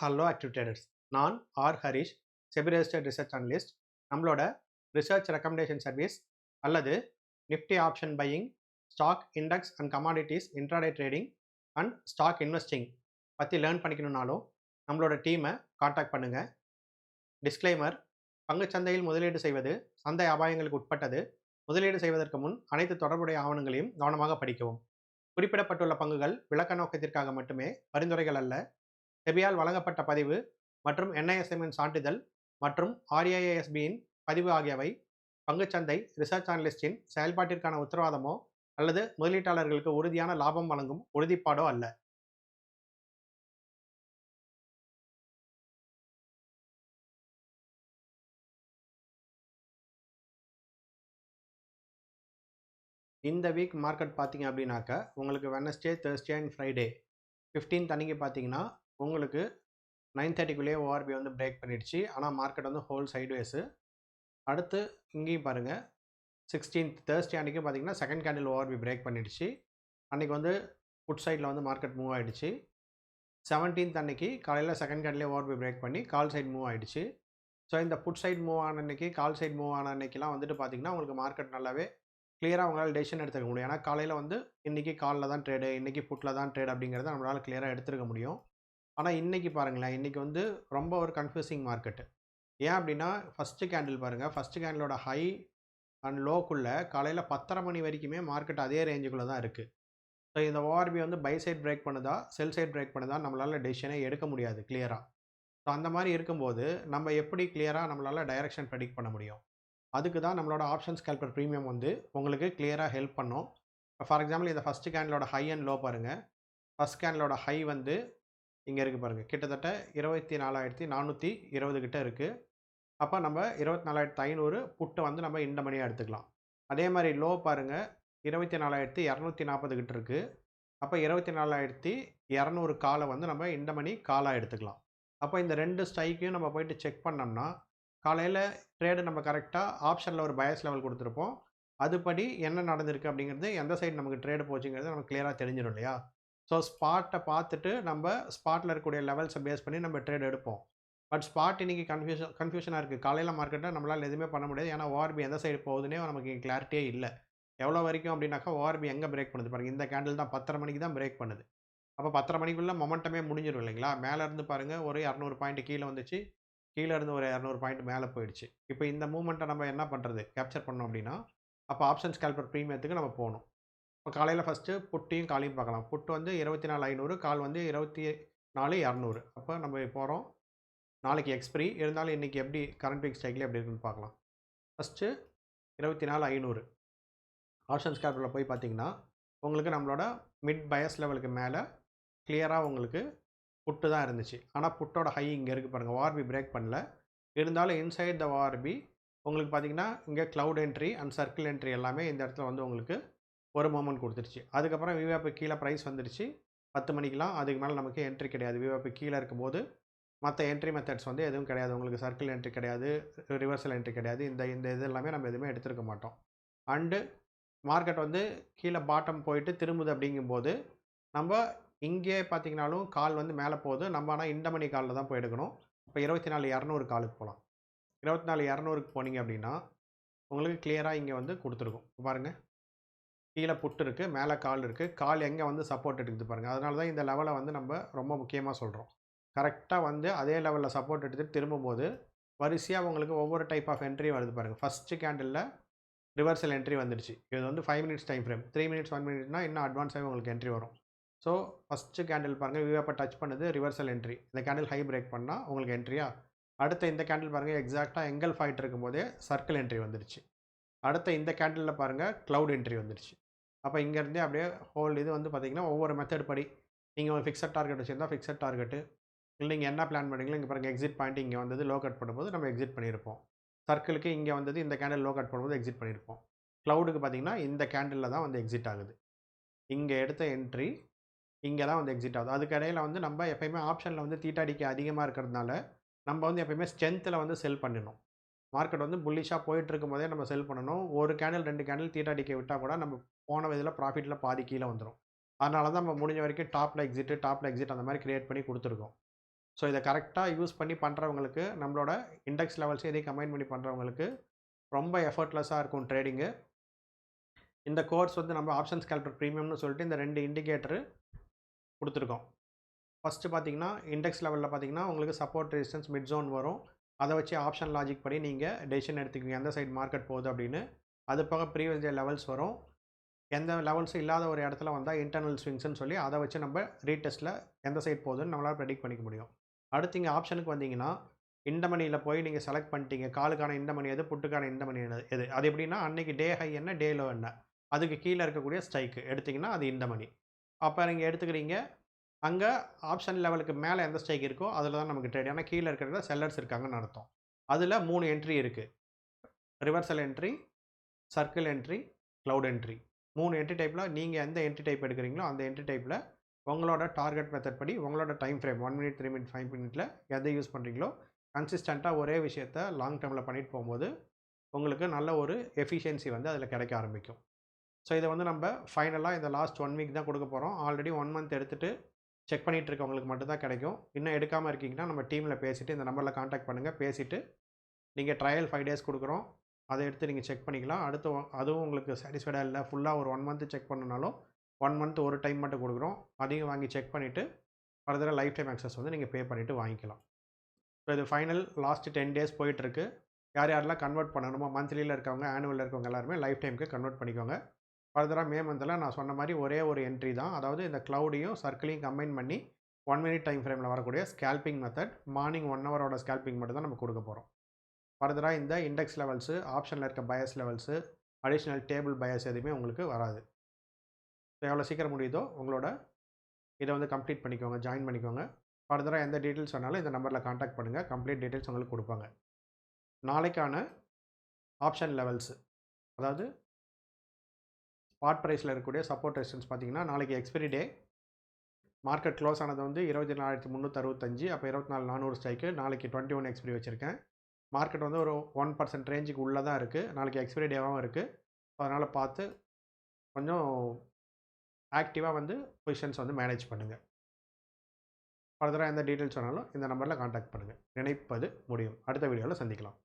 Hello active traders. நான் Harish, SEBI registered research analyst. நம்மளோட research recommendation service அல்லது Nifty option buying, stock index and commodities intraday trading and stock investing பற்றி learn பண்ணிக்கணுன்னாலும் நம்மளோட டீமை contact பண்ணுங்கள். டிஸ்க்ளைமர்: பங்குச்சந்தையில் முதலீடு செய்வது சந்தை அபாயங்களுக்கு உட்பட்டது. முதலீடு செய்வதற்கு முன் அனைத்து தொடர்புடைய ஆவணங்களையும் கவனமாக படிக்கவும். குறிப்பிடப்பட்டுள்ள பங்குகள் விளக்க நோக்கத்திற்காக மட்டுமே, பரிந்துரைகள் அல்ல. செபியால் வழங்கப்பட்ட பதிவு மற்றும் NISMன் சான்றிதழ் மற்றும் RIASBயின் பதிவு ஆகியவை பங்குச்சந்தை ரிசர்ச் அனலிஸ்டின் செயல்பாட்டிற்கான உத்தரவாதமோ அல்லது முதலீட்டாளர்களுக்கு உறுதியான லாபம் வழங்கும் உறுதிப்பாடோ அல்ல. இந்த வீக் மார்க்கெட் பார்த்தீங்க அப்படின்னாக்க உங்களுக்கு Wednesday, Thursday and Friday 15th அன்னைக்கு பார்த்தீங்கன்னா உங்களுக்கு 9:30க்குள்ளேயே ORB வந்து பிரேக் பண்ணிடுச்சு. ஆனால் மார்க்கெட் வந்து ஹோல் சைட்வேஸு. அடுத்து இங்கேயும் பாருங்கள், 16th தேர்ஸ்டே அன்றைக்கி பார்த்தீங்கன்னா செகண்ட் கேண்டில் ORB பிரேக் பண்ணிடுச்சு. அன்றைக்கி வந்து புட் சைடில் வந்து மார்க்கெட் மூவ் ஆகிடுச்சு. 17th அன்றைக்கி காலையில் செகண்ட் கேண்டிலே ORB பிரேக் பண்ணி கால் சைடு மூவ் ஆகிடுச்சு. ஸோ இந்த புட் சைடு மூவ் ஆன அன்றைக்கி, கால் சைடு மூவ் ஆன அன்றைக்கெலாம் வந்துட்டு பார்த்திங்கன்னா உங்களுக்கு மார்க்கெட் நல்லாவே கிளியராக உங்களால் டெசிஷன் எடுத்துக்க முடியும். ஏன்னா காலையில் வந்து இன்றைக்கி காலில் தான் ட்ரேடு, இன்றைக்கி புட்டில் தான் ட்ரேட் அப்படிங்கிறத நம்மளால் கிளியராக எடுத்துருக்க முடியும். ஆனால் இன்றைக்கி பாருங்களேன், இன்றைக்கி வந்து ரொம்ப ஒரு கன்ஃபியூசிங் மார்க்கெட்டு. ஏன் அப்படின்னா ஃபஸ்ட்டு கேண்டில் பாருங்கள், ஃபஸ்ட்டு கேண்டிலோட ஹை அண்ட் லோக்குள்ளே காலையில் 10:30 மணி வரைக்குமே மார்க்கெட் அதே ரேஞ்சுக்குள்ளே தான் இருக்குது. ஸோ இந்த ORB வந்து பை சைட் பிரேக் பண்ணுதா, செல் சைட் பிரேக் பண்ணுதா நம்மளால் டெசிஷனே எடுக்க முடியாது கிளியராக. ஸோ அந்த மாதிரி இருக்கும்போது நம்ம எப்படி கிளியராக நம்மளால் டைரக்ஷன் ப்ரெடிக்ட் பண்ண முடியும்? அதுக்கு தான் நம்மளோட ஆப்ஷன்ஸ் கால்குலேட்டர் ப்ரீமியம் வந்து உங்களுக்கு கிளியராக ஹெல்ப் பண்ணும். ஃபார் எக்ஸாம்பிள் இந்த ஃபஸ்ட்டு கேண்டிலோட ஹை அண்ட் லோ பாருங்கள். ஃபஸ்ட் கேண்டிலோட ஹை வந்து இங்கே இருக்குது பாருங்கள், கிட்டத்தட்ட 24,420 கிட்ட இருக்குது. அப்போ நம்ம 24,500 புட்டை வந்து நம்ம இந்த மணியாக எடுத்துக்கலாம். அதே மாதிரி லோ பாருங்கள், 24,240 கிட்ட இருக்குது. அப்போ 24,200 காலை வந்து நம்ம இந்த மணி காலாக எடுத்துக்கலாம். அப்போ இந்த ரெண்டு ஸ்ட்ரைக்கையும் நம்ம போயிட்டு செக் பண்ணோம்னா, காலையில் ட்ரேடு நம்ம கரெக்டாக ஆப்ஷனில் ஒரு பயஸ் லெவல் கொடுத்துருப்போம். அதுபடி என்ன நடந்திருக்கு அப்படிங்கிறது, எந்த சைடு நமக்கு ட்ரேடு போச்சுங்கிறது நமக்கு கிளியராக தெரிஞ்சிடும் இல்லையா? ஸோ ஸ்பாட்டை பார்த்துட்டு நம்ம ஸ்பாட்டில் இருக்கக்கூடிய லெவல்ஸை பேஸ் பண்ணி நம்ம ட்ரேட் எடுப்போம். பட் ஸ்பாட் இன்றைக்கி கன்ஃபியூஷனாக இருக்குது. காலையில் மார்க்கெட்டில் நம்மளால் எதுவுமே பண்ண முடியாது. ஏன்னா ORB எந்த சைடு போகுதுன்னே நமக்கு கிளாரிட்டியே இல்லை. எவ்வளோ வரைக்கும் அப்படின்னாக்கா ORB எங்கே பிரேக் பண்ணுது பாருங்கள், இந்த கேண்டில் தான் 10:30 மணிக்கு தான் பிரேக் பண்ணுது. அப்போ 10:30 மணிக்குள்ளே மொமெண்டமே முடிஞ்சிடும் இல்லைங்களா? மேலே இருந்து பாருங்கள், ஒரு 200 பாயிண்ட் கீழே வந்துச்சு, கீழே இருந்து ஒரு 200 பாயிண்ட் மேலே போயிடுச்சு. இப்போ இந்த மூவ்மெண்ட்டை நம்ம என்ன பண்ணுறது, கேப்சர் பண்ணோம் அப்படின்னா, அப்போ ஆப்ஷன்ஸ் கால்குலேட்டர் ப்ரீமியத்துக்கு நம்ம போகணும். இப்போ காலையில் ஃபஸ்ட்டு புட்டையும் காலையும் பார்க்கலாம். புட்டு வந்து 24,500, கால் வந்து 24,200. அப்போ நம்ம போகிறோம். நாளைக்கு எக்ஸ்பிரி இருந்தாலும் இன்றைக்கி எப்படி கரண்ட் வீக் ஸ்ட்ரைக்கில் எப்படி இருக்குன்னு பார்க்கலாம். ஃபஸ்ட்டு 24,500 ஆப்ஷன்ஸ் கேல்குலேட்டரில் போய் பார்த்தீங்கன்னா உங்களுக்கு நம்மளோட மிட் பயஸ் லெவலுக்கு மேலே கிளியராக உங்களுக்கு புட்டு தான் இருந்துச்சு. ஆனால் புட்டோட ஹை இங்கே இருக்குது பாருங்கள், ORB பிரேக் பண்ணல. இருந்தாலும் இன்சைட் த ORB உங்களுக்கு பார்த்தீங்கன்னா இங்கே cloud entry and circle entry எல்லாமே இந்த இடத்துல வந்து உங்களுக்கு ஒரு மூமெண்ட் கொடுத்துருச்சு. அதுக்கப்புறம் VWAP கீழே ப்ரைஸ் வந்துடுச்சு 10 மணிக்கெலாம். அதுக்கு மேலே நமக்கு என்ட்ரி கிடையாது. VWAP கீழே இருக்கும்போது மற்ற என்ட்ரி மெத்தட்ஸ் வந்து எதுவும் கிடையாது. உங்களுக்கு சர்க்கிள் என்ட்ரி கிடையாது, ரிவர்சல் என்ட்ரி கிடையாது. இந்த இது எல்லாமே நம்ம எதுவுமே எடுத்துருக்க மாட்டோம். அண்டு மார்க்கெட் வந்து கீழே பாட்டம் போயிட்டு திரும்புது அப்படிங்கும்போது நம்ம இங்கே பார்த்தீங்கனாலும் கால் வந்து மேலே போகுது. நம்ம ஆனால் இந்த மணி காலில் தான் போய் எடுக்கணும். இப்போ 24,200 காலுக்கு போகலாம். 24,200க்கு போனீங்க அப்படின்னா உங்களுக்கு கிளியராக இங்கே வந்து கொடுத்துருக்கும் பாருங்கள். கீழே புட்டு இருக்குது, மேலே கால் இருக்குது. கால் எங்கே வந்து சப்போர்ட் எடுக்குது பாருங்கள். அதனால தான் இந்த லெவலை வந்து நம்ம ரொம்ப முக்கியமாக சொல்கிறோம். கரெக்டாக வந்து அதே லெவலில் சப்போர்ட் எடுத்துகிட்டு திரும்பும்போது வரிசையாக உங்களுக்கு ஒவ்வொரு டைப் ஆஃப் என்ட்ரி வருது பாருங்கள். ஃபஸ்ட்டு கேண்டிலில் ரிவர்சல் என்ட்ரி வந்துடுச்சு. இது வந்து 5 மினிட்ஸ் டைம் ஃப்ரேம். 3 மினிட்ஸ் 1 மினிட்னா இன்னும் அட்வான்ஸாகவே உங்களுக்கு என்ட்ரி வரும். ஸோ ஃபஸ்ட்டு கேண்டில் பாருங்கள், VWAP டச் பண்ணுது, ரிவர்சல் என்ட்ரி. இந்த கேண்டில் ஹை பிரேக் பண்ணால் உங்களுக்கு என்ட்ரியா. அடுத்த இந்த கேண்டில் பாருங்கள், எக்ஸாக்டாக எங்கல்ஃப் ஆகிட்டு இருக்கும்போதே சர்க்கிள் என்ட்ரி வந்துடுச்சு. அடுத்த இந்த கேண்டிலில் பாருங்கள், க்ளவுட் என்ட்ரி வந்துடுச்சு. அப்போ இங்கேருந்தே அப்படியே ஹோல் இது வந்து பார்த்திங்கன்னா ஒவ்வொரு மெத்தட் படி நீங்கள் ஒரு ஃபிக்ஸட் டார்கெட் வச்சுருந்தா ஃபிக்ஸட் டார்கெட்டு, இல்லை நீங்கள் என்ன பிளான் பண்ணுறீங்களோ இங்கே பாருங்கள் எக்ஸிட் பாயிண்ட் இங்கே வந்தது, லோ கட் பண்ணும்போது நம்ம எக்ஸிட் பண்ணியிருப்போம். சர்க்கிளுக்கு இங்கே வந்தது, இந்த கேண்டில் லோ கட் பண்ணும்போது எக்ஸிட் பண்ணியிருப்போம். க்ளவுடுக்கு பார்த்திங்கன்னா இந்த கேண்டிலில் தான் வந்து எக்ஸிட் ஆகுது. இங்கே எடுத்த என்ட்ரி இங்கே தான் வந்து எக்ஸிட் ஆகுது. அதுக்கு இடையில் வந்து நம்ம எப்போயுமே ஆப்ஷனில் வந்து தீட்டாடிக்கு அதிகமாக இருக்கிறதுனால நம்ம வந்து எப்போயுமே ஸ்ட்ரென்த்தில் வந்து செல் பண்ணணும். மார்க்கெட் வந்து புல்லிஷாக போயிட்டு இருக்கும் போதே நம்ம செல் பண்ணணும். ஒரு கேண்டில் 2 கேண்டில் தீட்டாடிக்க விட்டால் கூட நம்ம போன இதில் ப்ராஃபிட்டில் பாதி கீழே வந்துடும். அதனால தான் நம்ம முடிஞ்ச வரைக்கும் டாப்பில் எக்ஸிட் அந்த மாதிரி கிரியேட் பண்ணி கொடுத்துருக்கோம். ஸோ இதை கரெக்டாக யூஸ் பண்ணி பண்ணுறவங்களுக்கு நம்மளோட இண்டெக்ஸ் லெவல்ஸ் எதையும் கம்பைன் பண்ணி பண்ணுறவங்களுக்கு ரொம்ப எஃபர்ட்லெஸ்ஸாக இருக்கும் ட்ரேடிங்கு. இந்த கோர்ஸ் வந்து நம்ம ஆப்ஷன் ஸ்கேல்பர் ப்ரீமியம்னு சொல்லிட்டு இந்த 2 இண்டிகேட்டரு கொடுத்துருக்கோம். ஃபஸ்ட்டு பார்த்தீங்கன்னா இண்டெக்ஸ் லெவலில் பார்த்தீங்கன்னா உங்களுக்கு சப்போர்ட் ரெசிஸ்டன்ஸ் மிட் ஜோன் வரும். அதை வச்சு ஆப்ஷன் லாஜிக் படி நீங்கள் டெசிஷன் எடுத்துக்குவீங்க எந்த சைடு மார்க்கெட் போகுது அப்படின்னு. அது போக ப்ரீவியஸ் டே லெவல்ஸ் வரும். எந்த லெவல்ஸும் இல்லாத ஒரு இடத்துல வந்தால் இன்டர்னல் ஸ்விங்ஸ்ன்னு சொல்லி அதை வச்சு நம்ம ரீடெஸ்ட்டில் எந்த சைடு போகுதுன்னு நம்மளால் ப்ரெடிக்ட் பண்ணிக்க முடியும். அடுத்து இங்கே ஆப்ஷனுக்கு வந்தீங்கன்னா இந்த மணியில் போய் நீங்கள் செலக்ட் பண்ணிட்டீங்க காலுக்கான இந்த மணி எது, புட்டுக்கான இந்த மணி எது. அது எப்படின்னா அன்றைக்கி டே ஹை என்ன, டே லோ என்ன, அதுக்கு கீழே இருக்கக்கூடிய ஸ்ட்ரைக்கு எடுத்திங்கன்னா அது இந்த மணி. அப்போ நீங்கள் எடுத்துக்கிறீங்க அங்கே ஆப்ஷன் லெவலுக்கு மேலே எந்த ஸ்ட்ரைக் இருக்கோ அதில் தான் நமக்கு ட்ரேட். ஏன்னா கீழே இருக்கிறத செல்லர்ஸ் இருக்காங்கன்னு அர்த்தம். அதில் 3 என்ட்ரி இருக்குது. Reversal entry, circle entry, cloud entry. 3 entry டைப்பில் நீங்கள் எந்த என்ட்ரி டைப் எடுக்கிறீங்களோ அந்த என்ட்ரி டைப்பில் உங்களோட டார்கெட் மெத்தட் படி உங்களோட டைம் ஃப்ரேம் 1 மினிட், 3 மினிட், 5 மினிட்டில் எதை யூஸ் பண்ணுறீங்களோ கன்சிஸ்டண்ட்டாக ஒரே விஷயத்தை லாங் டேர்மில் பண்ணிட்டு போகும்போது உங்களுக்கு நல்ல ஒரு எஃபிஷியன்சி வந்து அதில் கிடைக்க ஆரம்பிக்கும். ஸோ இதை வந்து நம்ம ஃபைனலாக இந்த லாஸ்ட் 1 வீக் தான் கொடுக்க போகிறோம். ஆல்ரெடி 1 மந்த் எடுத்துகிட்டு செக் பண்ணிகிட்டு இருக்கவங்களுக்கு மட்டும்தான் கிடைக்கும். இன்னும் எடுக்காமல் இருக்கீங்கன்னா நம்ம டீமில் பேசிவிட்டு இந்த நம்பரில் காண்டாக்ட் பண்ணுங்கள். பேசிவிட்டு நீங்கள் ட்ரையல் 5 டேஸ் கொடுக்குறோம். அதை எடுத்து நீங்கள் செக் பண்ணிக்கலாம். அடுத்து அதுவும் உங்களுக்கு சாட்டிஸ்ஃபைடாக இல்லை, ஃபுல்லாக ஒரு 1 மந்த்து செக் பண்ணனாலும் 1 மந்த் ஒரு டைம் மட்டும் கொடுக்குறோம். அதையும் வாங்கி செக் பண்ணிவிட்டு ஃபர்தராக லைஃப் டைம் ஆக்சஸ் வந்து நீங்கள் பே பண்ணிவிட்டு வாங்கிக்கலாம். ஸோ இது ஃபைனல் லாஸ்ட்டு 10 டேஸ் போயிட்டுருக்கு. யார் யாரெல்லாம் கன்வெர்ட் பண்ணணுமோ மந்த்லியில் இருக்கவங்க, ஆனுவலில் இருக்கவங்க எல்லாருமே லைஃப் டைமுக்கு கன்வெர்ட் பண்ணிக்கோங்க. ஃபர்தராக மே மந்தில் நான் சொன்ன மாதிரி ஒரே ஒரு என்ட்ரி தான். அதாவது இந்த க்ளவுடையும் சர்க்கிளையும் கம்பைன் பண்ணி 1 மினிட் டைம் ஃப்ரேமில் வரக்கூடிய ஸ்கேல்பிங் மெத்தட் மார்னிங் 1 ஹவரோட ஸ்கேல்பிங் மட்டும் தான் நம்ம கொடுக்க போகிறோம். ஃபர்தராக இந்த இண்டெக்ஸ் லெவல்ஸு, ஆப்ஷனில் இருக்க bias levels, additional table bias எதுவுமே உங்களுக்கு வராது. ஸோ எவ்வளோ சீக்கிரம் முடியுதோ உங்களோட இதை வந்து கம்ப்ளீட் பண்ணிக்கோங்க, ஜாயின் பண்ணிக்கோங்க. ஃபர்தராக எந்த டீட்டெயில்ஸ் வேணாலும் இந்த நம்பரில் காண்டாக்ட் பண்ணுங்கள். கம்ப்ளீட் டீட்டெயில்ஸ் உங்களுக்கு கொடுப்பாங்க. நாளைக்கான ஆப்ஷன் லெவல்ஸு, அதாவது ஸ்பாட் ப்ரைஸில் இருக்கக்கூடிய சப்போர்ட் ரெசிஸ்டன்ஸ் பார்த்தீங்கன்னா நாளைக்கு எக்ஸ்பைரி டே. மார்க்கெட் க்ளோஸ் ஆனது வந்து 24,365. அப்போ 24,400 ஸ்ட்ரைக்கு. நாளைக்கு 21 எக்ஸ்பைரி வச்சுருக்கேன். மார்க்கெட் வந்து ஒரு 1% ரேஞ்சுக்கு உள்ளே தான் இருக்குது. நாளைக்கு எக்ஸ்பைரி டேவாகவும் இருக்குது. அதனால் பார்த்து கொஞ்சம் ஆக்டிவாக வந்து பொசிஷன்ஸ் வந்து மேனேஜ் பண்ணுங்கள். ஃபர்தராக எந்த டீட்டெயில்ஸ் வேணாலும் இந்த நம்பரில் காண்டாக்ட் பண்ணுங்கள். நினைப்பது முடியும். அடுத்த வீடியோவில் சந்திக்கலாம்.